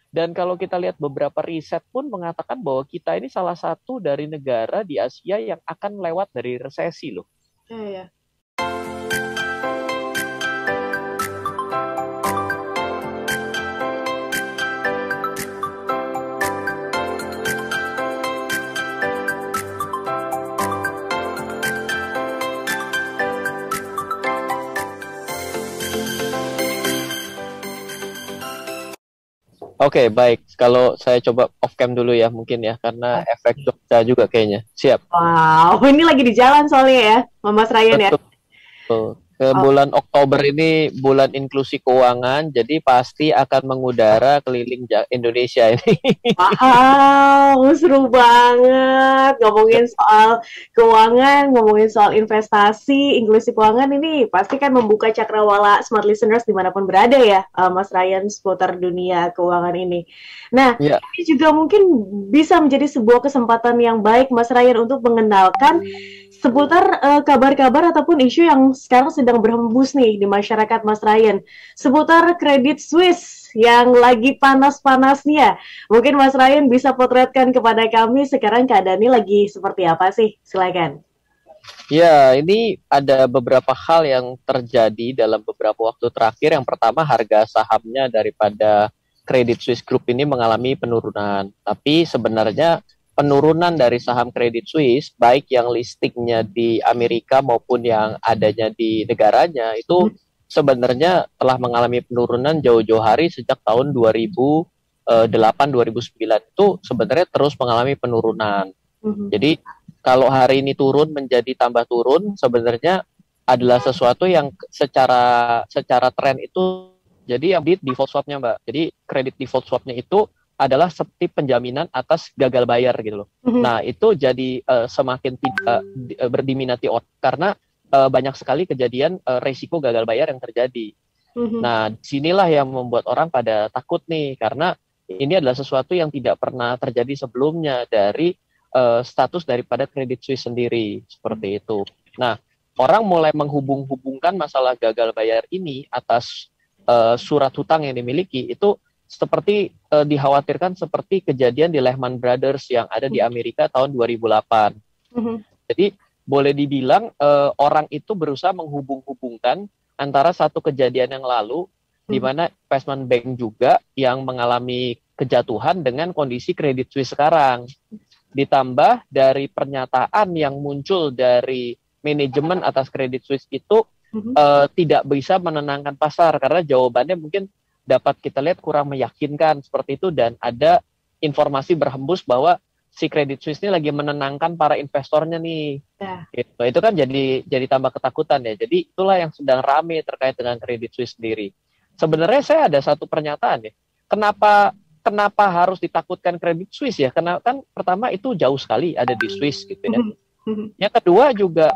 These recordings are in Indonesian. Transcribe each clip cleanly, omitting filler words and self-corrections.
Dan kalau kita lihat beberapa riset pun mengatakan bahwa kita ini salah satu dari negara di Asia yang akan lewat dari resesi loh. Iya, ya. Oke, baik. Kalau saya coba off cam dulu ya mungkin ya, karena efek Jogja juga kayaknya. Siap. Wow, ini lagi di jalan soalnya ya, Mas Ryan ya. Betul. Ke Oh, bulan Oktober ini bulan inklusi keuangan, jadi pasti akan mengudara keliling Indonesia ini. wow, seru banget ngomongin soal keuangan, ngomongin soal investasi, inklusi keuangan ini pasti kan membuka cakrawala smart listeners dimanapun berada ya, Mas Ryan seputar dunia keuangan ini. Nah, Ya, ini juga mungkin bisa menjadi sebuah kesempatan yang baik Mas Ryan untuk mengenalkan seputar kabar-kabar ataupun isu yang sekarang sedang berhembus nih di masyarakat Mas Ryan seputar Credit Suisse yang lagi panas-panasnya. Mungkin Mas Ryan bisa potretkan kepada kami sekarang keadaannya lagi seperti apa sih? Silakan. ya, ini ada beberapa hal yang terjadi dalam beberapa waktu terakhir. Yang pertama, harga sahamnya daripada Credit Suisse Group ini mengalami penurunan. Tapi sebenarnya penurunan dari saham Credit Suisse, baik yang listingnya di Amerika maupun yang adanya di negaranya, itu sebenarnya telah mengalami penurunan jauh-jauh hari sejak tahun 2008-2009. Itu sebenarnya terus mengalami penurunan. Mhm. Jadi kalau hari ini turun menjadi tambah turun, sebenarnya adalah sesuatu yang secara secara tren itu, jadi yang di default swapnya Mbak. Jadi kredit default swapnya itu adalah seperti penjaminan atas gagal bayar gitu loh. Mhm. Nah itu jadi semakin tidak berdiminati karena banyak sekali kejadian resiko gagal bayar yang terjadi. Mhm. Nah disinilah yang membuat orang pada takut nih, karena ini adalah sesuatu yang tidak pernah terjadi sebelumnya dari status daripada Credit Suisse sendiri, seperti itu. Nah, orang mulai menghubung-hubungkan masalah gagal bayar ini atas surat hutang yang dimiliki, itu seperti dikhawatirkan seperti kejadian di Lehman Brothers yang ada di Amerika tahun 2008. Mhm. Jadi boleh dibilang orang itu berusaha menghubung-hubungkan antara satu kejadian yang lalu di Mhm. mana investment bank juga yang mengalami kejatuhan dengan kondisi Credit Suisse sekarang. Ditambah dari pernyataan yang muncul dari manajemen atas Credit Suisse itu Mhm. tidak bisa menenangkan pasar, karena jawabannya mungkin dapat kita lihat kurang meyakinkan seperti itu, dan ada informasi berhembus bahwa si Credit Suisse ini lagi menenangkan para investornya nih. Ya. Gitu. Itu kan jadi tambah ketakutan ya. Jadi itulah yang sedang rame terkait dengan Credit Suisse sendiri. Sebenarnya saya ada satu pernyataan ya. Kenapa kenapa harus ditakutkan Credit Suisse ya? Karena kan pertama itu jauh sekali ada di Swiss gitu ya. Mhm. Mhm. Yang kedua juga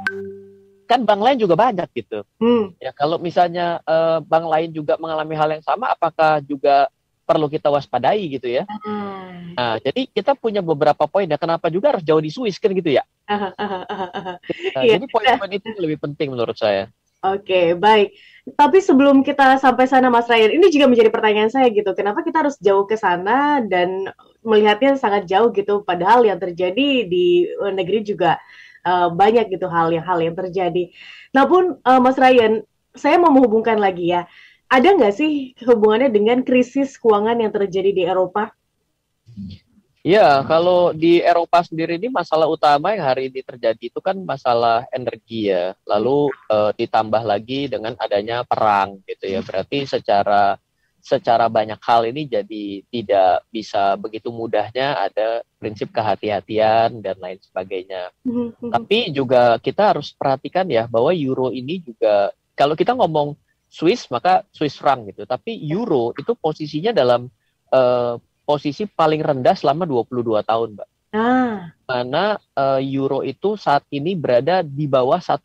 kan bank lain juga banyak gitu. Mhm. Ya kalau misalnya bank lain juga mengalami hal yang sama, apakah juga perlu kita waspadai gitu ya? Ah. Nah, jadi kita punya beberapa poin ya. Kenapa juga harus jauh di Swiss kan gitu ya? Aha, aha, aha, aha. Nah, Iya. jadi poin-poin itu yang lebih penting menurut saya. Oke, baik. Tapi sebelum kita sampai sana, Mas Ryan, ini juga menjadi pertanyaan saya gitu. Kenapa kita harus jauh ke sana dan melihatnya sangat jauh gitu? Padahal yang terjadi di negeri juga banyak gitu hal yang terjadi. Namun, Mas Ryan, saya mau menghubungkan lagi ya. Ada nggak sih hubungannya dengan krisis keuangan yang terjadi di Eropa? Ya, kalau di Eropa sendiri ini masalah utama yang hari ini terjadi itu kan masalah energi ya. Lalu ditambah lagi dengan adanya perang gitu ya. Berarti secara banyak hal ini jadi tidak bisa begitu mudahnya ada prinsip kehati-hatian dan lain sebagainya. Tapi juga kita harus perhatikan ya bahwa euro ini juga, kalau kita ngomong Swiss maka Swiss franc gitu. Tapi euro itu posisinya dalam eh, posisi paling rendah selama 22 tahun, Mbak. Ah, Mana euro itu saat ini berada di bawah $1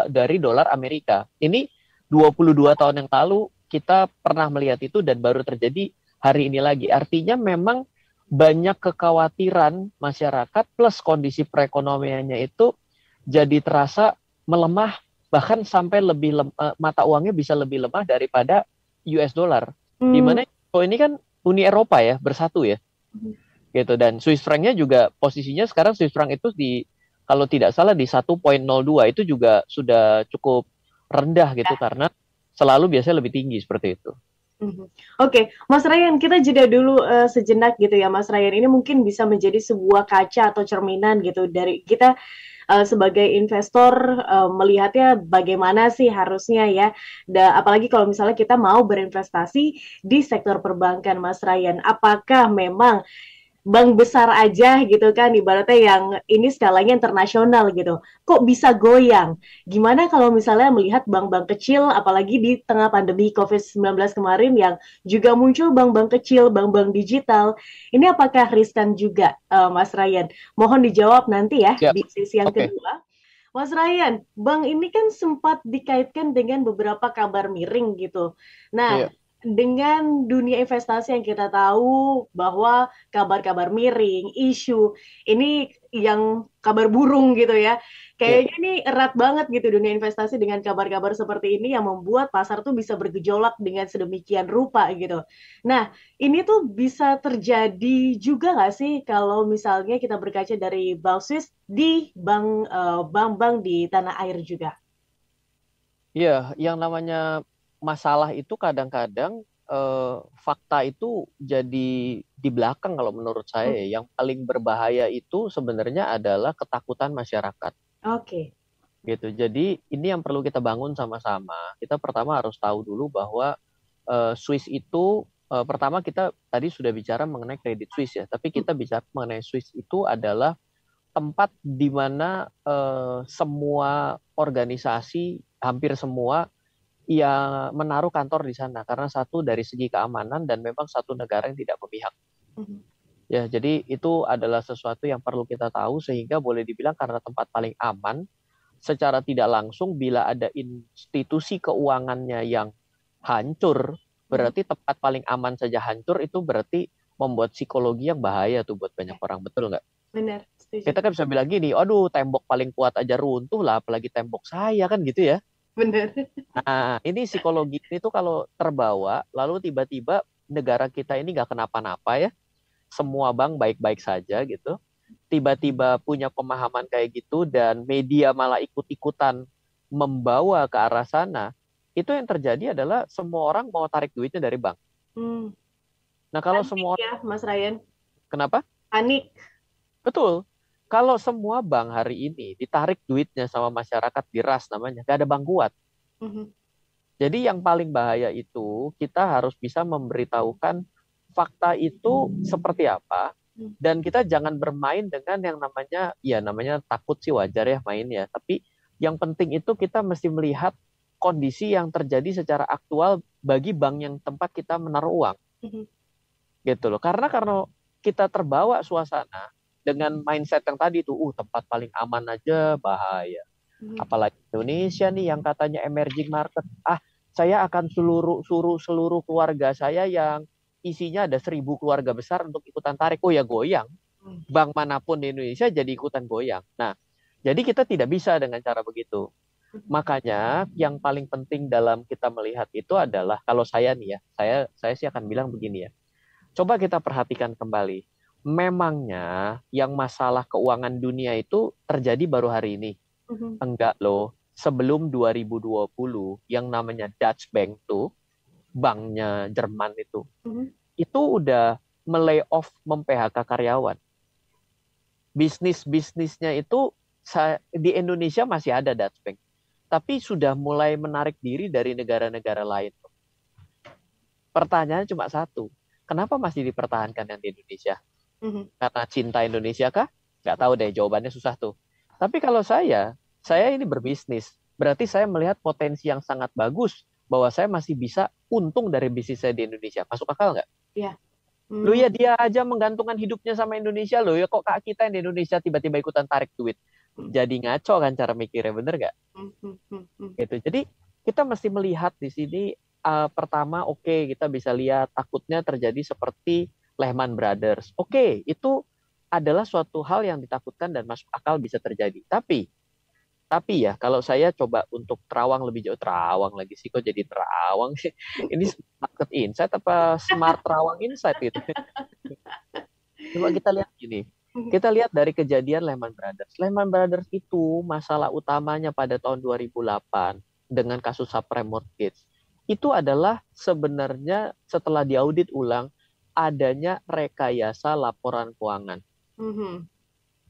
dari dolar Amerika. Ini 22 tahun yang lalu kita pernah melihat itu dan baru terjadi hari ini lagi. Artinya memang banyak kekhawatiran masyarakat plus kondisi perekonomiannya itu jadi terasa melemah, bahkan sampai mata uangnya bisa lebih lemah daripada US dollar. Di hmm, mana Oh ini kan Uni Eropa ya bersatu ya Mhm. gitu, dan Swiss franc-nya juga posisinya sekarang Swiss franc itu di, kalau tidak salah di 1,02, itu juga sudah cukup rendah gitu karena selalu biasanya lebih tinggi seperti itu. Mhm. Oke, Mas Ryan, kita jeda dulu sejenak gitu ya, Mas Ryan. Ini mungkin bisa menjadi sebuah kaca atau cerminan gitu dari kita sebagai investor melihatnya bagaimana sih harusnya ya. Apalagi kalau misalnya kita mau berinvestasi di sektor perbankan, Mas Ryan. Apakah memang bank besar aja gitu kan ibaratnya yang ini skalanya internasional gitu kok bisa goyang, gimana kalau misalnya melihat bank-bank kecil apalagi di tengah pandemi COVID-19 kemarin yang juga muncul bank-bank kecil, bank-bank digital, ini apakah riskan juga, Mas Ryan? Mohon dijawab nanti ya Siap. di sesi yang Oke. kedua. Mas Ryan, bank ini kan sempat dikaitkan dengan beberapa kabar miring gitu. Nah, Iya. dengan dunia investasi yang kita tahu bahwa kabar-kabar miring, isu, ini yang kabar burung gitu ya. Iya. Kayaknya ini erat banget gitu dunia investasi dengan kabar-kabar seperti ini yang membuat pasar tuh bisa bergejolak dengan sedemikian rupa gitu. Nah, ini tuh bisa terjadi juga nggak sih kalau misalnya kita berkaca dari bank Swiss di bank-bank di tanah air juga? Iya, yang namanya masalah itu kadang-kadang fakta itu jadi di belakang kalau menurut saya. Hmm, Yang paling berbahaya itu sebenarnya adalah ketakutan masyarakat oke. gitu. Jadi ini yang perlu kita bangun sama-sama. Kita pertama harus tahu dulu bahwa Swiss itu pertama kita tadi sudah bicara mengenai kredit Swiss ya, tapi Hmm, kita bicara mengenai Swiss itu adalah tempat di mana semua organisasi, hampir semua, yang menaruh kantor di sana karena satu dari segi keamanan dan memang satu negara yang tidak memihak. hmm, Ya, jadi itu adalah sesuatu yang perlu kita tahu sehingga boleh dibilang karena tempat paling aman, secara tidak langsung bila ada institusi keuangannya yang hancur, hmm. berarti tempat paling aman saja hancur, itu berarti membuat psikologi yang bahaya tuh buat banyak Ya, orang, betul nggak? benar, Kita setuju. kan bisa bilang gini, aduh tembok paling kuat aja runtuh lah, apalagi tembok saya kan gitu ya. Benar. Nah, ini psikologi ini tuh kalau terbawa, lalu tiba-tiba negara kita ini nggak kenapa-napa ya, semua bank baik-baik saja gitu, tiba-tiba punya pemahaman kayak gitu, dan media malah ikut-ikutan membawa ke arah sana, itu yang terjadi adalah semua orang mau tarik duitnya dari bank. Hmm. Nah, kalau Panik semua orang, ya, Mas Ryan. kenapa? Panik. Betul. Kalau semua bank hari ini ditarik duitnya sama masyarakat, diras namanya, gak ada bank kuat. Mhm, Jadi yang paling bahaya itu kita harus bisa memberitahukan fakta itu seperti apa, hmm, dan kita jangan bermain dengan yang namanya, ya namanya takut sih wajar ya main ya, tapi yang penting itu kita mesti melihat kondisi yang terjadi secara aktual bagi bank yang tempat kita menaruh uang mhm, gitu loh. Karena kita terbawa suasana dengan mindset yang tadi tuh, tempat paling aman aja bahaya. mhm. Apalagi Indonesia nih yang katanya emerging market. Saya akan suruh seluruh keluarga saya yang isinya ada 1.000 keluarga besar untuk ikutan tarik. Oh ya goyang. Hmm, Bank manapun di Indonesia jadi ikutan goyang. Nah, jadi kita tidak bisa dengan cara begitu. mhm. Makanya yang paling penting dalam kita melihat itu adalah, kalau saya nih ya, saya sih akan bilang begini ya. Coba kita perhatikan kembali. Memangnya yang masalah keuangan dunia itu terjadi baru hari ini? Mhm, Enggak loh. Sebelum 2020 yang namanya Dutch Bank tuh, banknya Jerman mhm, itu udah melay off, mem-PHK karyawan. Bisnisnya itu di Indonesia masih ada Dutch Bank, tapi sudah mulai menarik diri dari negara-negara lain. Pertanyaannya cuma satu, kenapa masih dipertahankan yang di Indonesia? mhm. Karena cinta Indonesia kah? Nggak tahu deh, jawabannya susah tuh. Tapi kalau saya ini berbisnis. Berarti saya melihat potensi yang sangat bagus bahwa saya masih bisa untung dari bisnis saya di Indonesia. Masuk akal nggak? Ya. Lu Hmm, ya dia aja menggantungkan hidupnya sama Indonesia loh. Ya kok kak kita yang di Indonesia tiba-tiba ikutan tarik duit. hmm, Jadi ngaco kan cara mikirnya, bener nggak? hmm, hmm, hmm, hmm. Gitu. Jadi kita mesti melihat di sini, pertama oke, kita bisa lihat takutnya terjadi seperti Lehman Brothers. Oke, itu adalah suatu hal yang ditakutkan dan masuk akal bisa terjadi. Tapi Tapi ya, kalau saya coba untuk terawang lebih jauh, terawang lagi sih, kok jadi terawang sih? Ini market insight apa smart terawang insight gitu? Coba kita lihat gini. Kita lihat dari kejadian Lehman Brothers. Lehman Brothers itu masalah utamanya pada tahun 2008 dengan kasus subprime mortgage. Itu adalah sebenarnya setelah diaudit ulang adanya rekayasa laporan keuangan. Mhm.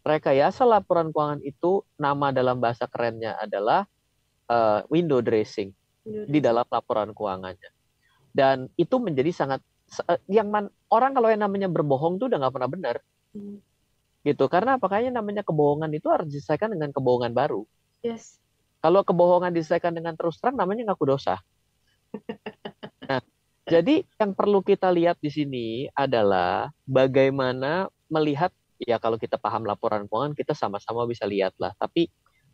Rekayasa laporan keuangan itu nama dalam bahasa kerennya adalah window dressing di dalam laporan keuangannya. Dan itu menjadi sangat orang kalau yang namanya berbohong tuh udah nggak pernah benar. Gitu. Karena apakahnya namanya kebohongan itu harus diselesaikan dengan kebohongan baru. Yes. Kalau kebohongan diselesaikan dengan terus terang namanya ngaku dosa. Nah, jadi yang perlu kita lihat di sini adalah bagaimana melihat, ya kalau kita paham laporan keuangan kita sama-sama bisa lihat lah. Tapi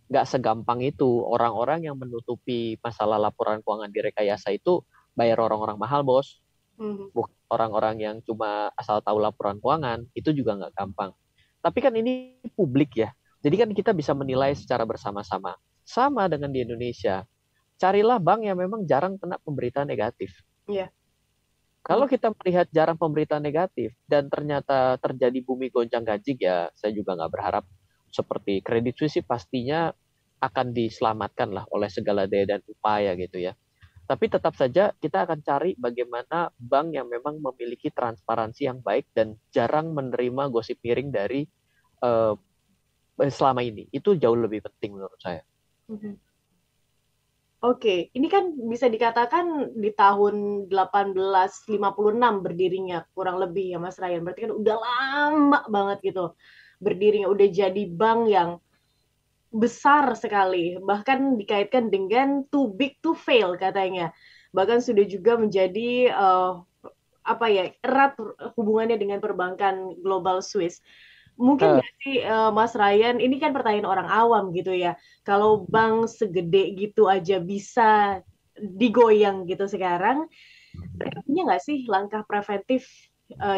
nggak segampang itu. Orang-orang yang menutupi masalah laporan keuangan direkayasa itu bayar orang-orang mahal, bos. Bukan orang-orang yang cuma asal tahu laporan keuangan, itu juga nggak gampang. Tapi kan ini publik ya, jadi kan kita bisa menilai secara bersama-sama. Sama dengan di Indonesia, carilah bank yang memang jarang kena pemberitaan negatif. Iya. Kalau kita melihat jarang pemberitaan negatif dan ternyata terjadi bumi goncang ganjing, ya saya juga nggak berharap seperti Credit Suisse sih pastinya akan diselamatkan lah oleh segala daya dan upaya gitu ya. Tapi tetap saja kita akan cari bagaimana bank yang memang memiliki transparansi yang baik dan jarang menerima gosip miring dari selama ini. Itu jauh lebih penting menurut saya. Oke, ini kan bisa dikatakan di tahun 1856 berdirinya, kurang lebih ya Mas Ryan. Berarti kan udah lama banget gitu berdirinya, udah jadi bank yang besar sekali, bahkan dikaitkan dengan too big to fail katanya. Bahkan sudah juga menjadi apa ya, erat hubungannya dengan perbankan global Swiss. Mungkin Uh, nggak sih Mas Ryan, ini kan pertanyaan orang awam gitu ya, kalau bank segede gitu aja bisa digoyang gitu sekarang, mereka punya nggak sih langkah preventif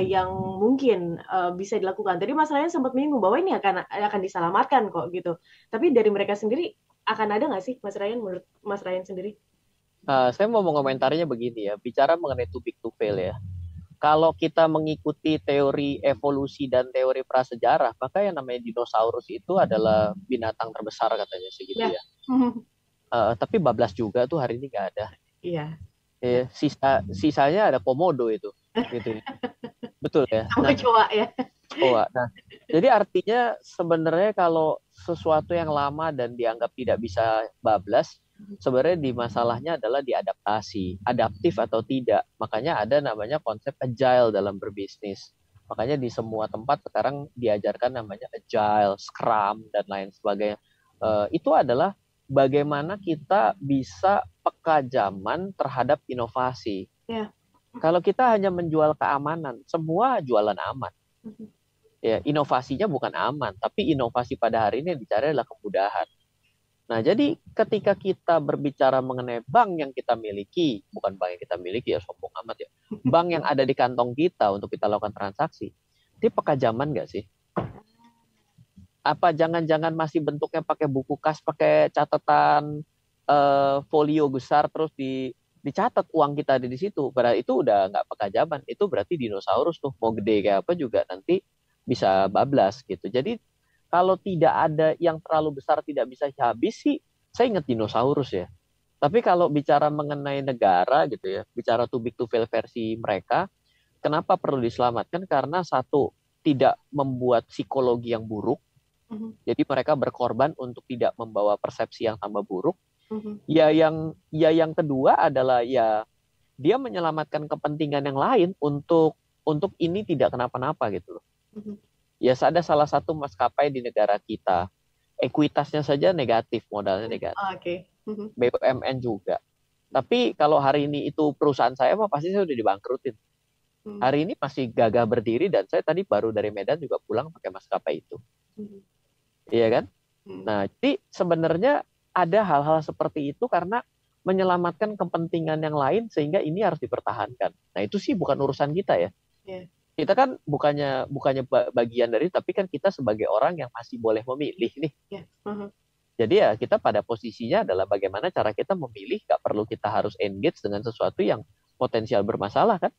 yang mungkin bisa dilakukan? Tadi Mas Ryan sempat menyinggung bahwa ini akan diselamatkan kok gitu, tapi dari mereka sendiri akan ada nggak sih Mas Ryan, menurut Mas Ryan sendiri? saya mau mengomentarinya begini ya, bicara mengenai too big to fail ya. Kalau kita mengikuti teori evolusi dan teori prasejarah, maka yang namanya dinosaurus itu adalah binatang terbesar katanya segitu Ya. ya. Tapi bablas juga tuh hari ini nggak ada. Iya. Sisanya ada komodo itu, gitu ya. Betul ya. Sama cowok ya. Nah, jadi artinya sebenarnya kalau sesuatu yang lama dan dianggap tidak bisa bablas, sebenarnya di masalahnya adalah diadaptasi, adaptif atau tidak. Makanya ada namanya konsep agile dalam berbisnis. Makanya di semua tempat sekarang diajarkan namanya agile, scrum dan lain sebagainya. Itu adalah bagaimana kita bisa peka zaman terhadap inovasi. Ya. Kalau kita hanya menjual keamanan, semua jualan aman. Ya, inovasinya bukan aman, tapi inovasi pada hari ini yang dicari adalah kemudahan. Nah, jadi ketika kita berbicara mengenai bank yang kita miliki, bukan bank yang kita miliki ya, sombong amat ya, bank yang ada di kantong kita untuk kita lakukan transaksi, dia peka zaman nggak sih? Apa jangan-jangan masih bentuknya pakai buku kas, pakai catatan folio besar, terus dicatat uang kita ada di situ. Berarti itu udah nggak peka zaman. Itu berarti dinosaurus tuh, mau gede kayak apa juga nanti bisa bablas gitu. Jadi kalau tidak ada yang terlalu besar tidak bisa habis sih, saya ingat dinosaurus ya. Tapi kalau bicara mengenai negara gitu ya, bicara too big to fail versi mereka, kenapa perlu diselamatkan? Karena satu, tidak membuat psikologi yang buruk. Jadi mereka berkorban untuk tidak membawa persepsi yang tambah buruk. Ya yang kedua adalah ya dia menyelamatkan kepentingan yang lain untuk ini tidak kenapa-napa gitu loh. Ya ada salah satu maskapai di negara kita, ekuitasnya saja negatif, modalnya negatif. Oke. BUMN juga. Tapi kalau hari ini itu perusahaan saya mah pasti saya udah dibangkrutin. Hari ini masih gagah berdiri dan saya tadi baru dari Medan juga pulang pakai maskapai itu. Iya kan? Nah, jadi sebenarnya ada hal-hal seperti itu karena menyelamatkan kepentingan yang lain sehingga ini harus dipertahankan. Nah, itu sih bukan urusan kita ya. Yeah. Kita kan bukannya bagian dari, tapi kan kita sebagai orang yang masih boleh memilih nih. Yeah. Jadi ya kita pada posisinya adalah bagaimana cara kita memilih, nggak perlu kita harus engage dengan sesuatu yang potensial bermasalah kan?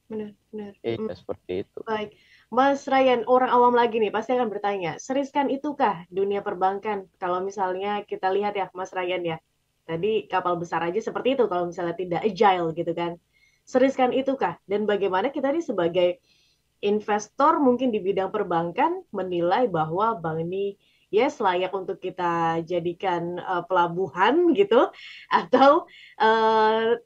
Benar, benar. Iya, seperti itu. Baik, Mas Ryan, orang awam lagi nih pasti akan bertanya, seriuskan itukah dunia perbankan? Kalau misalnya kita lihat ya, Mas Ryan ya, tadi kapal besar aja seperti itu kalau misalnya tidak agile gitu kan. Seriuskan itukah? Dan bagaimana kita nih sebagai investor mungkin di bidang perbankan menilai bahwa bank ini yes layak untuk kita jadikan pelabuhan gitu atau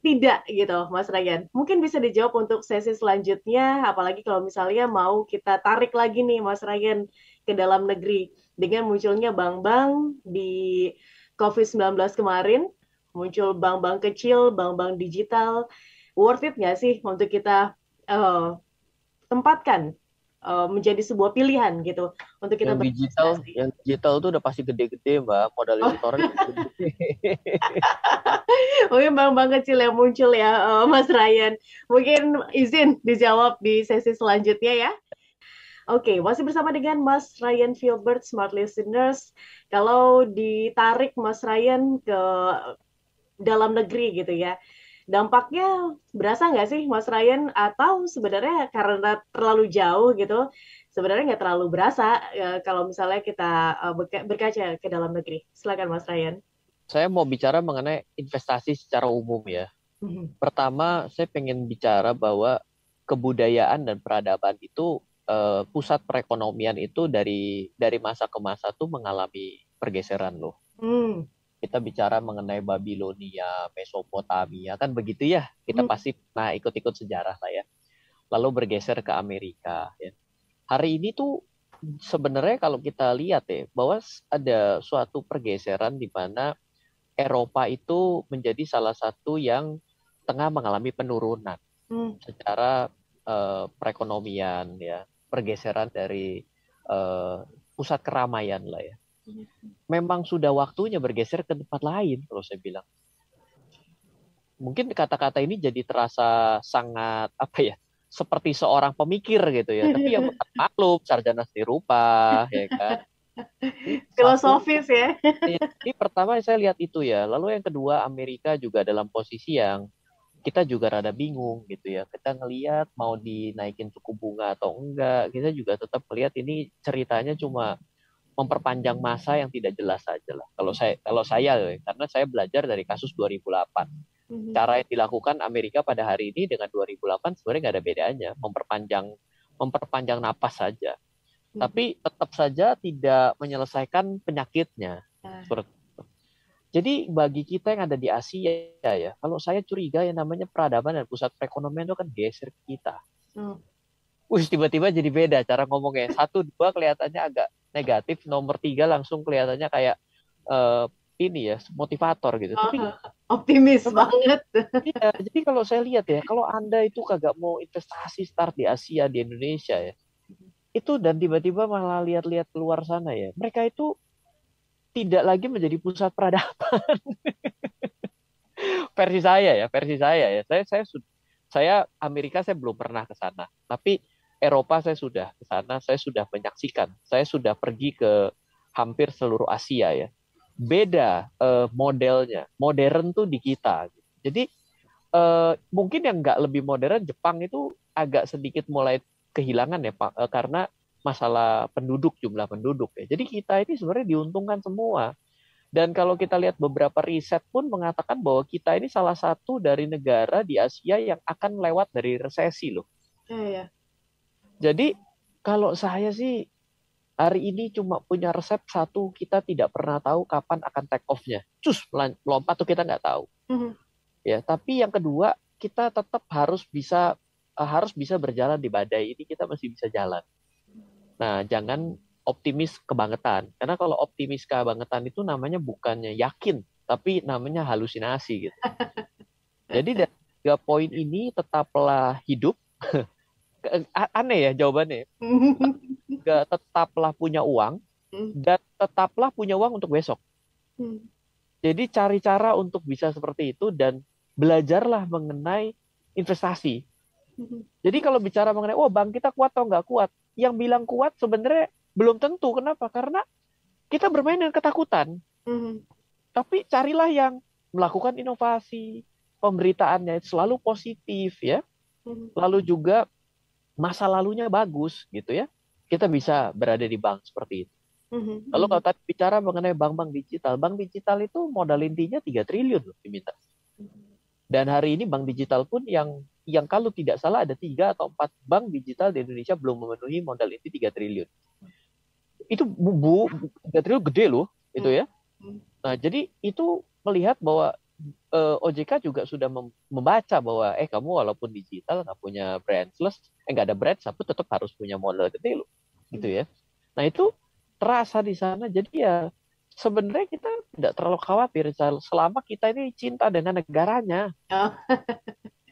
tidak gitu Mas Ryan. Mungkin bisa dijawab untuk sesi selanjutnya apalagi kalau misalnya mau kita tarik lagi nih Mas Ryan ke dalam negeri dengan munculnya bank-bank di COVID-19 kemarin muncul bank-bank kecil, bank-bank digital worth it nggak sih untuk kita uh, tempatkan menjadi sebuah pilihan gitu untuk kita berinvestasi. Yang digital tuh udah pasti gede-gede mbak, modal Oh, setoran gede-gede. mungkin bank-bank kecil yang muncul ya, Mas Ryan. Mungkin izin dijawab di sesi selanjutnya ya. Oke, masih bersama dengan Mas Ryan Filbert, Smart Listeners. Kalau ditarik Mas Ryan ke dalam negeri gitu ya, dampaknya berasa nggak sih Mas Ryan? Atau sebenarnya karena terlalu jauh gitu, sebenarnya nggak terlalu berasa kalau misalnya kita berkaca ke dalam negeri. Silakan Mas Ryan. Saya mau bicara mengenai investasi secara umum ya. Mhm. Pertama, saya pengen bicara bahwa kebudayaan dan peradaban itu, pusat perekonomian itu dari masa ke masa tuh mengalami pergeseran loh. Hmm. Kita bicara mengenai Babilonia, Mesopotamia, kan begitu ya. Kita Hmm. pasti pernah ikut-ikut sejarah lah ya. Lalu bergeser ke Amerika. Ya. Hari ini tuh sebenarnya kalau kita lihat ya, bahwa ada suatu pergeseran di mana Eropa itu menjadi salah satu yang tengah mengalami penurunan Hmm. secara perekonomian ya, pergeseran dari pusat keramaian lah ya. Memang sudah waktunya bergeser ke tempat lain kalau saya bilang. Mungkin kata-kata ini jadi terasa sangat apa ya? Seperti seorang pemikir gitu ya, tapi ya maklum sarjana seni rupa ya kan. Ini satu, Filosofis ya. ini pertama saya lihat itu ya. Lalu yang kedua Amerika juga dalam posisi yang kita juga rada bingung gitu ya. Kita ngelihat mau dinaikin suku bunga atau enggak. Kita juga tetap melihat ini ceritanya cuma memperpanjang masa yang tidak jelas saja lah. Kalau saya karena saya belajar dari kasus 2008. Cara yang dilakukan Amerika pada hari ini dengan 2008 sebenarnya nggak ada bedanya, memperpanjang napas saja. Tapi tetap saja tidak menyelesaikan penyakitnya. Seperti itu. Jadi bagi kita yang ada di Asia ya, kalau saya curiga yang namanya peradaban dan pusat perekonomian itu kan geser ke kita. Wih, tiba-tiba jadi beda cara ngomongnya. 1, 2 kelihatannya agak negatif, nomor 3 langsung kelihatannya kayak ini ya, motivator gitu. Tapi Optimis memang banget. iya, jadi kalau saya lihat ya, kalau Anda itu kagak mau investasi start di Asia, di Indonesia ya, itu dan tiba-tiba malah lihat-lihat keluar sana ya, mereka itu tidak lagi menjadi pusat peradaban. Versi saya ya. Saya Amerika saya belum pernah ke sana, tapi Eropa saya sudah ke sana, saya sudah menyaksikan, saya sudah pergi ke hampir seluruh Asia ya. Beda modelnya, modern tuh di kita. Jadi mungkin yang nggak lebih modern Jepang itu agak sedikit mulai kehilangan ya Pak, karena masalah penduduk, jumlah penduduk ya. Jadi kita ini sebenarnya diuntungkan semua. Dan kalau kita lihat beberapa riset pun mengatakan bahwa kita ini salah satu dari negara di Asia yang akan lewat dari resesi loh. Iya. Jadi kalau saya sih hari ini cuma punya resep satu, kita tidak pernah tahu kapan akan take off-nya. Cus, melompat tuh kita nggak tahu. Ya, tapi yang kedua kita tetap harus bisa berjalan di badai ini, kita masih bisa jalan. Nah, jangan optimis kebangetan. Karena kalau optimis kebangetan itu namanya bukannya yakin, tapi namanya halusinasi gitu. Jadi dari 3 poin ini tetaplah hidup. Aneh ya jawabannya. Tetaplah punya uang dan tetaplah punya uang untuk besok. Jadi cari cara untuk bisa seperti itu dan belajarlah mengenai investasi. Jadi kalau bicara mengenai, oh bank kita kuat atau nggak kuat, yang bilang kuat sebenarnya belum tentu. Kenapa? Karena kita bermain dengan ketakutan. Mhm. Tapi carilah yang melakukan inovasi, pemberitaannya selalu positif ya. Mhm. Lalu juga masa lalunya bagus gitu ya. Kita bisa berada di bank seperti itu. Mhm. Lalu Mhm. kalau tadi bicara mengenai bank digital itu modal intinya 3 triliun loh diminta. Dan hari ini bank digital pun yang kalau tidak salah ada 3 atau 4 bank digital di Indonesia belum memenuhi modal inti 3 triliun. Itu 3 triliun gede loh itu Mhm. ya. Nah, jadi itu melihat bahwa OJK juga sudah membaca bahwa kamu walaupun digital nggak punya branchless, nggak ada branch, tapi tetap harus punya modal gede loh, gitu Mhm. ya. Nah itu terasa di sana. Jadi ya sebenarnya kita tidak terlalu khawatir selama kita ini cinta dengan negaranya. Oh,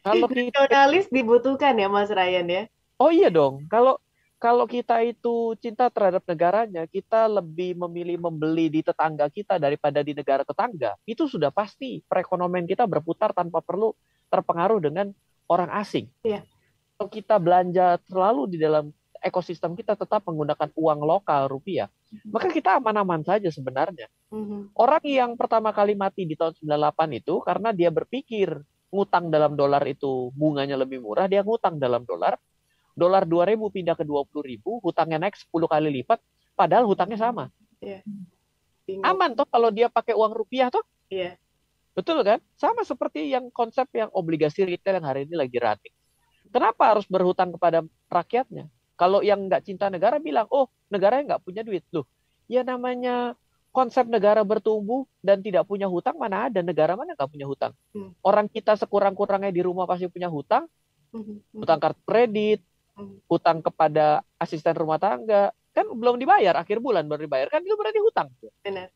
Kalau kita, nasionalis dibutuhkan ya Mas Ryan ya. oh iya dong, kalau kalau kita itu cinta terhadap negaranya, kita lebih memilih membeli di tetangga kita daripada di negara tetangga. Itu sudah pasti perekonomian kita berputar tanpa perlu terpengaruh dengan orang asing. Iya. Kalau kita belanja terlalu di dalam ekosistem kita tetap menggunakan uang lokal rupiah, maka kita aman-aman saja sebenarnya. Mhm. Orang yang pertama kali mati di tahun 98 itu karena dia berpikir ngutang dalam dolar itu bunganya lebih murah, dia ngutang dalam dolar, dolar 2.000 pindah ke 20.000, hutangnya naik 10 kali lipat, padahal hutangnya sama. Iya, bingung. Aman toh kalau dia pakai uang rupiah toh? Iya. Betul kan? Sama seperti yang konsep yang obligasi retail yang hari ini lagi running. Kenapa harus berhutang kepada rakyatnya? Kalau yang nggak cinta negara bilang, oh negara nggak punya duit. Loh, ya namanya konsep negara bertumbuh dan tidak punya hutang, mana ada negara mana nggak punya hutang? Mhm. Orang kita sekurang-kurangnya di rumah pasti punya hutang, Mhm. hutang Mhm. kartu kredit, Mhm. hutang kepada asisten rumah tangga, kan belum dibayar, akhir bulan baru dibayar, kan itu berarti hutang. Benar.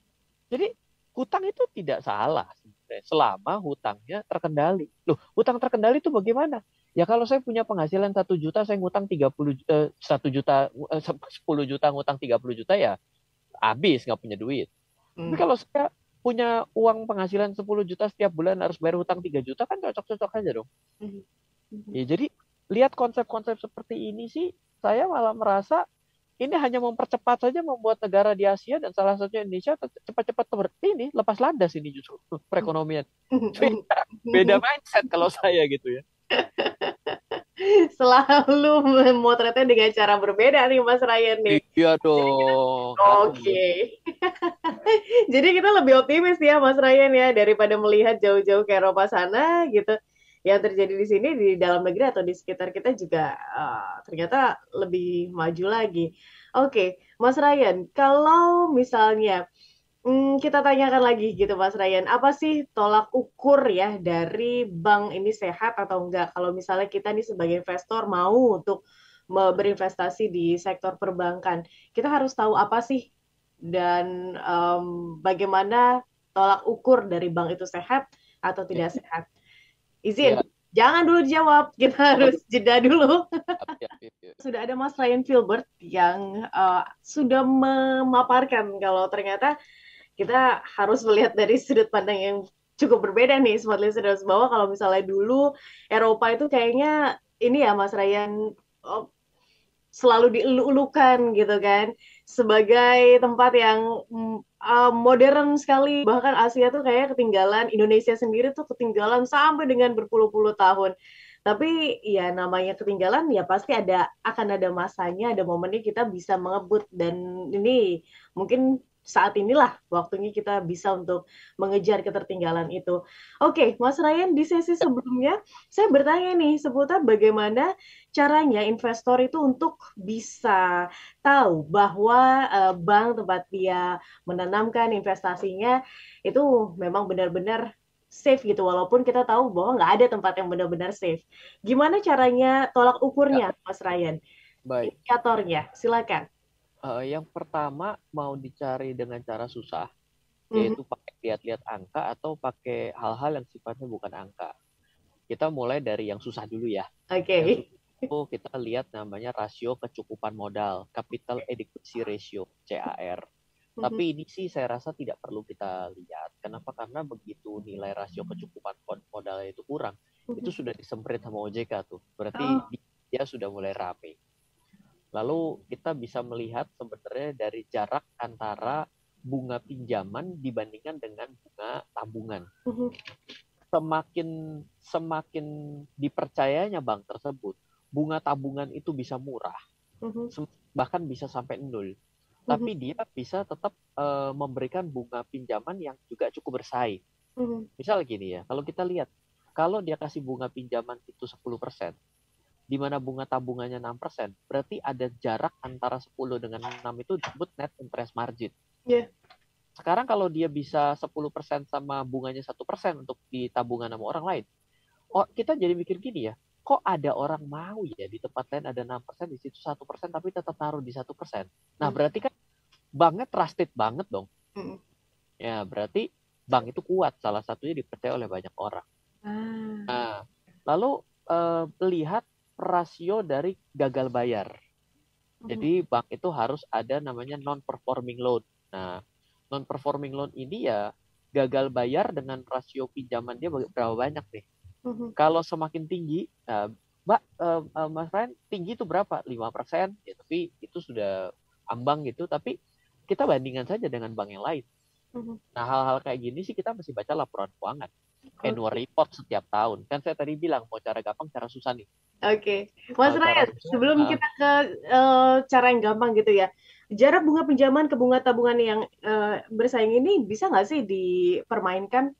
Jadi hutang itu tidak salah sebenarnya, selama hutangnya terkendali. Loh, hutang terkendali itu bagaimana? Ya kalau saya punya penghasilan 1 juta, saya ngutang 1 juta, 10 juta ngutang 30 juta ya habis nggak punya duit. Tapi Mhm. kalau saya punya uang penghasilan 10 juta setiap bulan harus bayar hutang 3 juta kan cocok-cocok aja dong. Mhm. Mhm. Ya, jadi lihat konsep-konsep seperti ini sih, saya malah merasa ini hanya mempercepat saja membuat negara di Asia dan salah satunya Indonesia cepat-cepat seperti ini lepas landas ini justru perekonomian. Beda, beda mindset kalau saya gitu ya. Selalu memotretnya dengan cara berbeda nih Mas Ryan nih. Iya dong, aku belum. Oke. Jadi kita lebih optimis ya Mas Ryan ya daripada melihat jauh-jauh ke Eropa sana gitu. Yang terjadi di sini di dalam negeri atau di sekitar kita juga ternyata lebih maju lagi. Oke, Mas Ryan, kalau misalnya kita tanyakan lagi gitu Mas Ryan, apa sih tolak ukur ya dari bank ini sehat atau enggak? Kalau misalnya kita nih sebagai investor mau untuk berinvestasi di sektor perbankan, kita harus tahu apa sih dan bagaimana tolak ukur dari bank itu sehat atau tidak sehat? Izin, Ya, jangan dulu dijawab, kita oh, harus jeda dulu. ya, ya, ya. Sudah ada Mas Ryan Filbert yang sudah memaparkan kalau ternyata kita harus melihat dari sudut pandang yang cukup berbeda nih, smart listeners, bahwa kalau misalnya dulu Eropa itu kayaknya ini ya Mas Ryan oh, selalu dielu-elukan gitu kan sebagai tempat yang modern sekali, bahkan Asia tuh kayak ketinggalan, Indonesia sendiri tuh ketinggalan sampai dengan berpuluh-puluh tahun. Tapi ya namanya ketinggalan ya pasti akan ada masanya, ada momennya kita bisa mengebut, dan ini mungkin saat inilah waktunya kita bisa untuk mengejar ketertinggalan itu. Oke, Mas Ryan, di sesi sebelumnya saya bertanya nih seputar bagaimana caranya investor itu untuk bisa tahu bahwa bank tempat dia menanamkan investasinya itu memang benar-benar safe gitu, walaupun kita tahu bahwa nggak ada tempat yang benar-benar safe. Gimana caranya tolak Ya, ukurnya, Mas Ryan? baik. Indikatornya, silakan. Yang pertama mau dicari dengan cara susah, Mhm. yaitu pakai lihat-lihat angka atau pakai hal-hal yang sifatnya bukan angka. Kita mulai dari yang susah dulu ya. Yang Oke. susah itu kita lihat namanya rasio kecukupan modal, capital adequacy ratio, CAR. Mhm. Tapi ini sih saya rasa tidak perlu kita lihat. Kenapa? Karena begitu nilai rasio kecukupan modal itu kurang, itu Mhm. sudah disemprit sama OJK tuh. Berarti Oh. dia sudah mulai rame. Lalu kita bisa melihat sebenarnya dari jarak antara bunga pinjaman dibandingkan dengan bunga tabungan. Mhm. Semakin semakin dipercayanya bank tersebut, bunga tabungan itu bisa murah, Mhm. bahkan bisa sampai nol. Mhm. Tapi dia bisa tetap memberikan bunga pinjaman yang juga cukup bersaing. Mhm. Misal gini ya, kalau kita lihat, kalau dia kasih bunga pinjaman itu 10%, di mana bunga tabungannya 6%, berarti ada jarak antara 10 dengan 6 itu disebut net interest margin. Yeah. Sekarang kalau dia bisa 10% sama bunganya 1% untuk di tabungan sama orang lain, oh, kita jadi mikir gini ya, kok ada orang mau ya di tempat lain ada 6%, di situ 1%, tapi tetap taruh di 1%. Nah, Mhm. berarti kan banknya trusted banget dong. Mhm. Ya, berarti bank itu kuat, salah satunya dipercaya oleh banyak orang. Ah. Nah, lalu lihat rasio dari gagal bayar. Mhm. Jadi bank itu harus ada namanya non-performing loan. Nah, non-performing loan ini ya gagal bayar dengan rasio pinjaman dia berapa banyak nih. Mhm. Kalau semakin tinggi, Mbak, Mas Ryan, tinggi itu berapa? 5%, ya, tapi itu sudah ambang gitu, tapi kita bandingkan saja dengan bank yang lain. Mhm. Nah, hal-hal kayak gini sih kita mesti baca laporan keuangan. Annual Oke. report setiap tahun. Kan saya tadi bilang, mau cara gampang, cara susah nih. Oke, Mas Kalau cara Ryan, susah, sebelum kita ke cara yang gampang gitu ya, jarak bunga pinjaman ke bunga tabungan yang bersaing ini bisa nggak sih dipermainkan?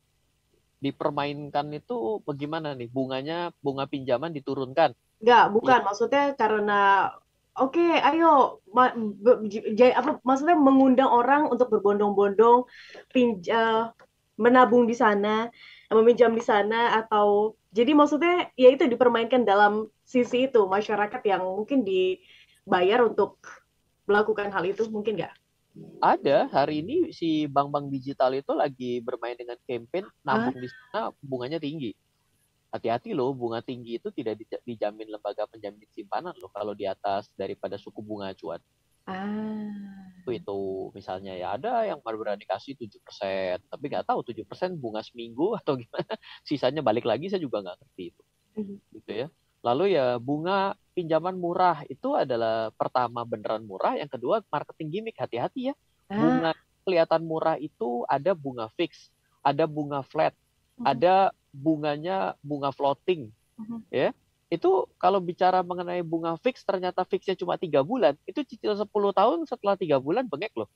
dipermainkan itu bagaimana nih? Bunga pinjaman diturunkan. Nggak, Ya, bukan. Maksudnya karena, oke, ayo, apa, maksudnya mengundang orang untuk berbondong-bondong, menabung di sana, meminjam di sana, atau, jadi maksudnya, ya itu dipermainkan dalam sisi itu, masyarakat yang mungkin dibayar untuk melakukan hal itu, mungkin nggak? ada. Hari ini si bank-bank digital itu lagi bermain dengan campaign Ah, nabung di sana bunganya tinggi. Hati-hati loh, bunga tinggi itu tidak dijamin lembaga penjamin simpanan loh kalau di atas daripada suku bunga acuan. ah, Itu misalnya ya ada yang baru berani kasih 7%, tapi nggak tahu 7% bunga seminggu atau gimana, sisanya balik lagi saya juga nggak ngerti itu. mhm. Gitu ya. Lalu ya bunga pinjaman murah itu adalah pertama beneran murah, yang kedua marketing gimmick, hati-hati ya. Ah, Bunga kelihatan murah itu ada bunga fix, ada bunga flat, mhm, ada bunga floating, mhm. ya. Itu kalau bicara mengenai bunga fix, ternyata fixnya cuma 3 bulan, itu cicil 10 tahun setelah 3 bulan bengek loh.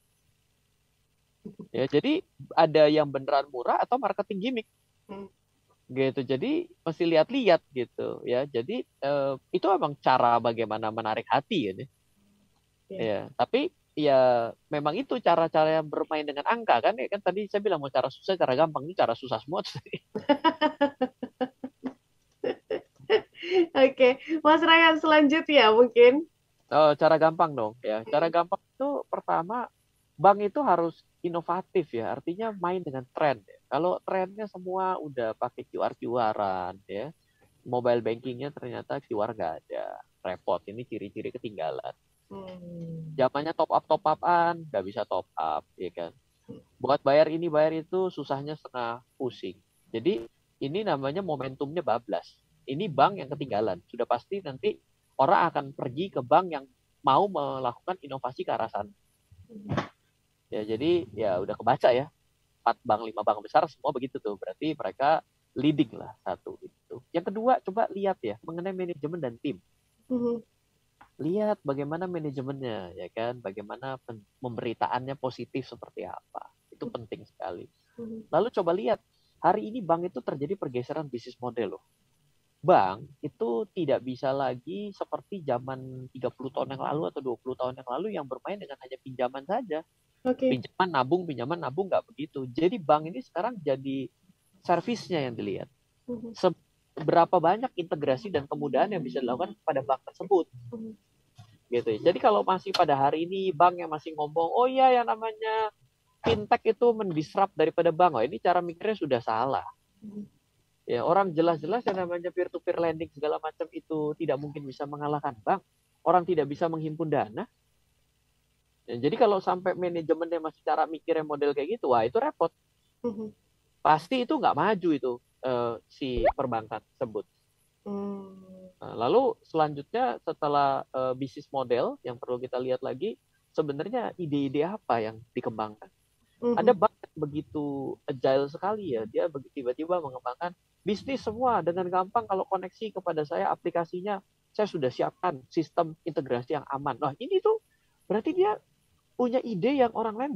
Ya, jadi ada yang beneran murah atau marketing gimmick Mhm. gitu. Jadi mesti lihat-lihat gitu ya. Jadi itu emang cara bagaimana menarik hati ya. Ya. Ya, tapi ya memang itu cara-cara yang bermain dengan angka kan ya, kan tadi saya bilang mau cara susah, cara gampang, ini cara susah semua. Oke, Mas Ryan selanjutnya mungkin. Cara gampang dong ya. Cara gampang itu pertama, bank itu harus inovatif ya, artinya main dengan tren ya. Kalau trennya semua udah pakai QR-QRan ya, mobile bankingnya ternyata QR nggak ada, repot, ini ciri-ciri ketinggalan. Hmm. Zamannya top upan nggak bisa top up ya kan, buat bayar ini bayar itu susahnya setengah pusing. Jadi ini namanya momentumnya bablas, ini bank yang ketinggalan, sudah pasti nanti orang akan pergi ke bank yang mau melakukan inovasi ke arah sana. Ya jadi ya udah kebaca ya, 4 bank 5 bank besar semua begitu tuh, berarti mereka leading lah, satu itu. Yang kedua, coba lihat ya mengenai manajemen dan tim. Mhm. Lihat bagaimana manajemennya ya kan, bagaimana pemberitaannya positif seperti apa, itu penting sekali. Mhm. Lalu coba lihat, hari ini bank itu terjadi pergeseran bisnis model loh. Bank itu tidak bisa lagi seperti zaman 30 tahun yang lalu atau 20 tahun yang lalu yang bermain dengan hanya pinjaman saja, Oke. pinjaman nabung, nggak begitu. Jadi bank ini sekarang jadi servisnya yang dilihat, Mhm. seberapa banyak integrasi dan kemudahan yang bisa dilakukan pada bank tersebut Mhm. gitu ya. Jadi kalau masih pada hari ini bank yang masih ngomong, oh iya yang namanya fintech itu mendisrupt daripada bank, oh ini cara mikirnya sudah salah. Mhm. Ya, orang jelas-jelas yang namanya peer-to-peer lending segala macam itu tidak mungkin bisa mengalahkan bank. Orang tidak bisa menghimpun dana. Ya, jadi kalau sampai manajemennya masih cara mikirnya model kayak gitu, wah itu repot. Mhm. Pasti itu nggak maju itu si perbankan tersebut. Hmm. Nah, lalu selanjutnya setelah bisnis model yang perlu kita lihat lagi, sebenarnya ide-ide apa yang dikembangkan. Ada Mhm. bank yang begitu agile sekali ya, dia tiba-tiba mengembangkan bisnis semua dengan gampang. Kalau koneksi kepada saya aplikasinya, saya sudah siapkan sistem integrasi yang aman. Nah ini tuh berarti dia punya ide yang orang lain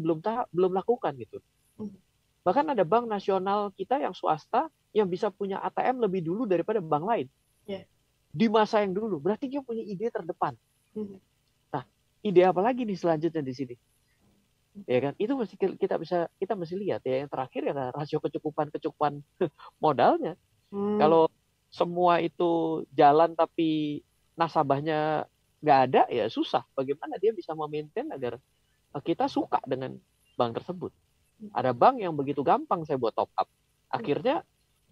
belum lakukan gitu. Mhm. Bahkan ada bank nasional kita yang swasta yang bisa punya ATM lebih dulu daripada bank lain Ya. di masa yang dulu. Berarti dia punya ide terdepan. Mhm. Nah, ide apa lagi nih selanjutnya di sini? Ya kan? Itu mesti kita mesti lihat ya. Yang terakhir ya rasio kecukupan modalnya. Hmm. Kalau semua itu jalan tapi nasabahnya nggak ada ya susah. Bagaimana dia bisa memaintain agar kita suka dengan bank tersebut? Ada bank yang begitu gampang saya buat top up. Akhirnya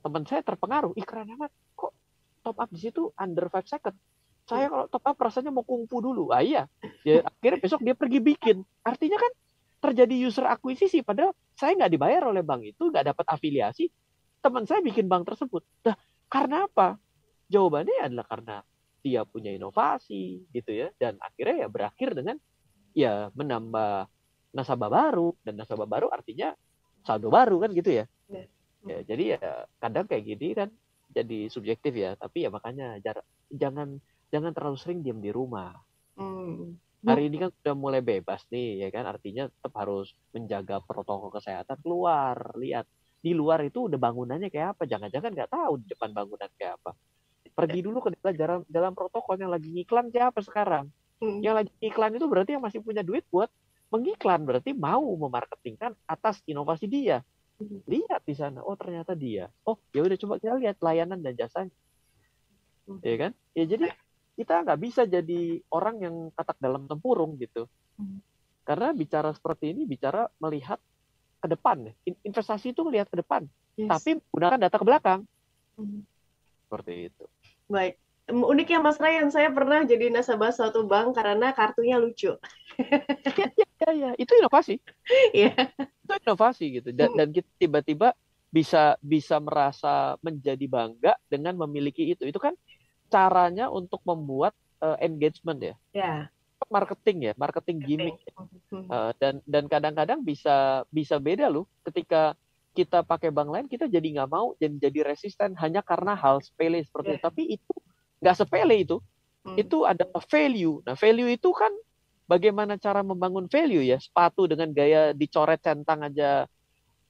teman saya terpengaruh. Ih keren amat. Kok top up di situ under 5 second? Saya kalau top up rasanya mau kungfu dulu. Ah iya. Ya, akhirnya besok dia pergi bikin. Artinya kan terjadi user akuisisi. Padahal saya nggak dibayar oleh bank itu, nggak dapat afiliasi. Teman saya bikin bank tersebut. Nah, karena apa? Jawabannya adalah karena dia punya inovasi gitu ya. Dan akhirnya ya berakhir dengan ya menambah nasabah baru. Dan nasabah baru artinya saldo baru kan gitu ya. Ya. Ya, Mhm. jadi ya kadang kayak gini kan jadi subjektif ya, tapi ya makanya jangan jangan terlalu sering diam di rumah. Hmm. Hari ini kan sudah mulai bebas nih, ya kan? Artinya tetap harus menjaga protokol kesehatan keluar, lihat di luar itu udah bangunannya kayak apa. Jangan-jangan nggak tahu di depan bangunan kayak apa. Pergi dulu ke dalam protokol yang lagi ngiklan siapa sekarang. Mhm. Yang lagi iklan itu berarti yang masih punya duit buat mengiklan, berarti mau memarketingkan atas inovasi dia. Mhm. Lihat di sana, oh ternyata dia. Oh ya udah coba kita lihat layanan dan jasanya, ya Mhm. kan? Ya jadi kita nggak bisa jadi orang yang katak dalam tempurung gitu. Mhm. Karena bicara seperti ini bicara melihat ke depan. Investasi itu melihat ke depan, Yes. tapi menggunakan data ke belakang. Mhm. Seperti itu. Baik. Uniknya Mas Ryan, saya pernah jadi nasabah suatu bank karena kartunya lucu. Ya, ya, ya, ya. Itu inovasi. Iya. Itu inovasi gitu. Dan kita tiba-tiba bisa bisa merasa menjadi bangga dengan memiliki itu. Itu kan caranya untuk membuat engagement ya, Ya. marketing gimmick. Penting. Mhm. Dan kadang-kadang bisa bisa beda loh ketika kita pakai bank lain kita jadi nggak mau dan jadi resisten hanya karena hal sepele seperti Ya. itu. Tapi itu nggak sepele Mhm. itu ada value. Nah value itu kan bagaimana cara membangun value ya, sepatu dengan gaya dicoret centang aja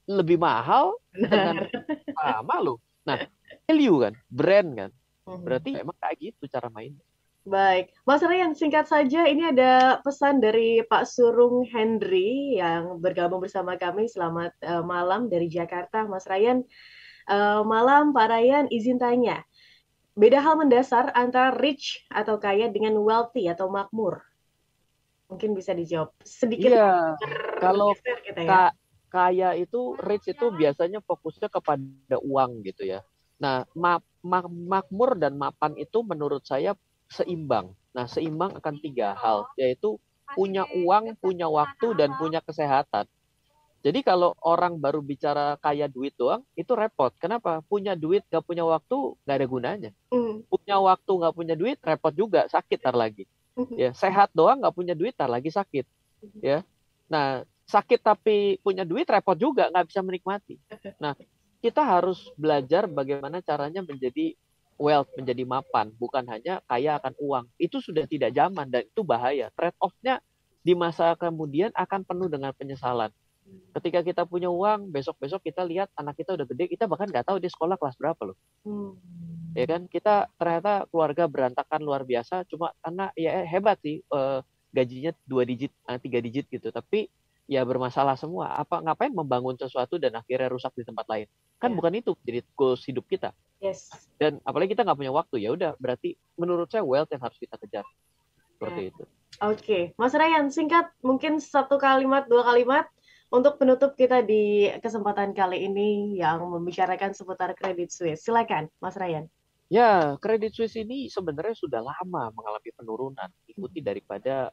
lebih mahal dengan Benar. sama loh. Nah value kan, brand kan, Mhm. berarti emang kayak gitu cara main. Baik, Mas Ryan, singkat saja, ini ada pesan dari Pak Surung Hendry yang bergabung bersama kami. Selamat malam dari Jakarta, Mas Ryan. Malam, Pak Ryan, izin tanya, beda hal mendasar antara rich atau kaya dengan wealthy atau makmur? Mungkin bisa dijawab sedikit Iya, kalau bergeser kita ya. ka- kaya itu rich itu biasanya fokusnya kepada uang gitu ya. Nah, makmur dan mapan itu menurut saya seimbang. Nah, seimbang akan tiga hal, yaitu punya uang, punya waktu, dan punya kesehatan. Jadi kalau orang baru bicara kaya duit doang, itu repot. Kenapa? Punya duit, gak punya waktu, gak ada gunanya. Hmm. Punya waktu, gak punya duit, repot juga, sakit tar lagi. Hmm. Ya, sehat doang, gak punya duit, tar lagi sakit. Ya, nah, sakit tapi punya duit repot juga, nggak bisa menikmati. Nah, kita harus belajar bagaimana caranya menjadi wealth, menjadi mapan, bukan hanya kaya akan uang. Itu sudah tidak zaman dan itu bahaya. Trade off-nya di masa kemudian akan penuh dengan penyesalan. Ketika kita punya uang, besok-besok kita lihat anak kita udah gede, kita bahkan nggak tahu dia sekolah kelas berapa loh. Hmm. Ya kan, kita ternyata keluarga berantakan luar biasa, cuma karena ya hebat sih, gajinya 2 digit, 3 digit gitu, tapi ya bermasalah semua. Apa ngapain membangun sesuatu dan akhirnya rusak di tempat lain? Kan Ya, bukan itu jadi goals hidup kita. yes. Dan apalagi kita nggak punya waktu, ya udah berarti menurut saya wealth yang harus kita kejar Ya. seperti itu. Oke, Mas Ryan, singkat mungkin satu kalimat, dua kalimat untuk penutup kita di kesempatan kali ini yang membicarakan seputar Credit Suisse. Silakan, Mas Ryan. Ya, Credit Suisse ini sebenarnya sudah lama mengalami penurunan, ikuti daripada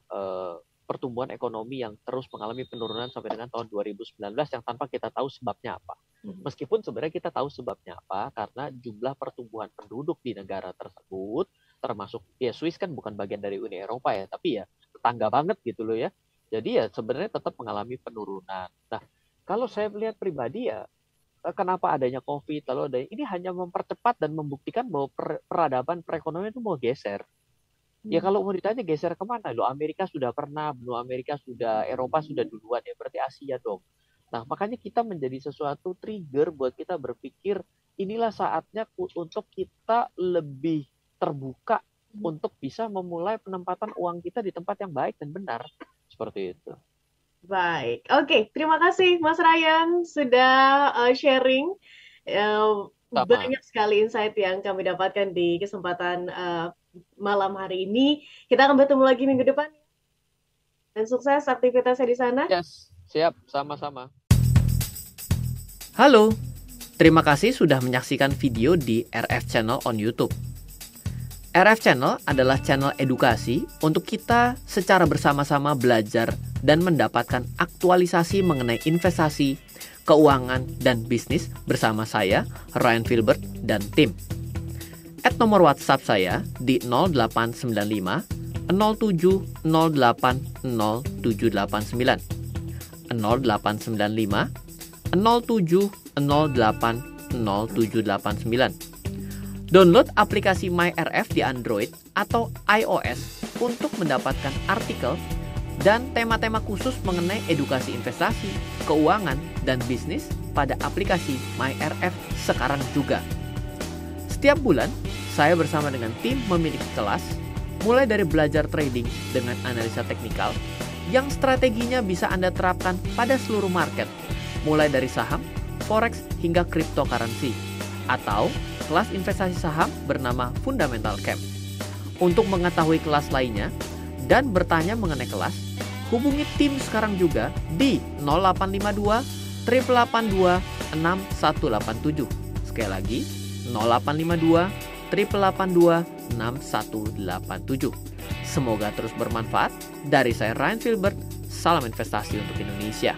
pertumbuhan ekonomi yang terus mengalami penurunan sampai dengan tahun 2019 yang tanpa kita tahu sebabnya apa. Meskipun sebenarnya kita tahu sebabnya apa, karena jumlah pertumbuhan penduduk di negara tersebut, termasuk ya Swiss kan bukan bagian dari Uni Eropa ya, tapi ya tetangga banget gitu loh ya. Jadi ya sebenarnya tetap mengalami penurunan. Nah, kalau saya melihat pribadi ya, kenapa adanya COVID, lalu ada ini hanya mempercepat dan membuktikan bahwa peradaban perekonomian itu mau geser. Ya kalau mau ditanya geser kemana? Loh Amerika sudah pernah, benua Amerika sudah, Eropa sudah duluan ya, berarti Asia dong. Nah makanya kita menjadi sesuatu trigger buat kita berpikir inilah saatnya untuk kita lebih terbuka untuk bisa memulai penempatan uang kita di tempat yang baik dan benar. Seperti itu. Baik, oke. Terima kasih Mas Ryan sudah sharing. Banyak sekali insight yang kami dapatkan di kesempatan malam hari ini. Kita akan bertemu lagi minggu depan. Dan sukses aktivitasnya di sana. Yes, siap. Sama-sama. Halo, terima kasih sudah menyaksikan video di RF Channel on YouTube. RF Channel adalah channel edukasi untuk kita secara bersama-sama belajar dan mendapatkan aktualisasi mengenai investasi, keuangan, dan bisnis bersama saya, Ryan Filbert, dan tim. Add nomor WhatsApp saya di 0895 07 08 0789 0895 07 08 0789. Download aplikasi MyRF di Android atau iOS untuk mendapatkan artikel dan tema-tema khusus mengenai edukasi investasi, keuangan, dan bisnis pada aplikasi MyRF sekarang juga. Setiap bulan, saya bersama dengan tim memiliki kelas, mulai dari belajar trading dengan analisa teknikal, yang strateginya bisa Anda terapkan pada seluruh market, mulai dari saham, forex, hingga cryptocurrency, atau kelas investasi saham bernama Fundamental Camp. Untuk mengetahui kelas lainnya dan bertanya mengenai kelas, hubungi tim sekarang juga di 0852 882 6187. Sekali lagi, 0852 882 6187. Semoga terus bermanfaat. Dari saya Ryan Filbert, salam investasi untuk Indonesia.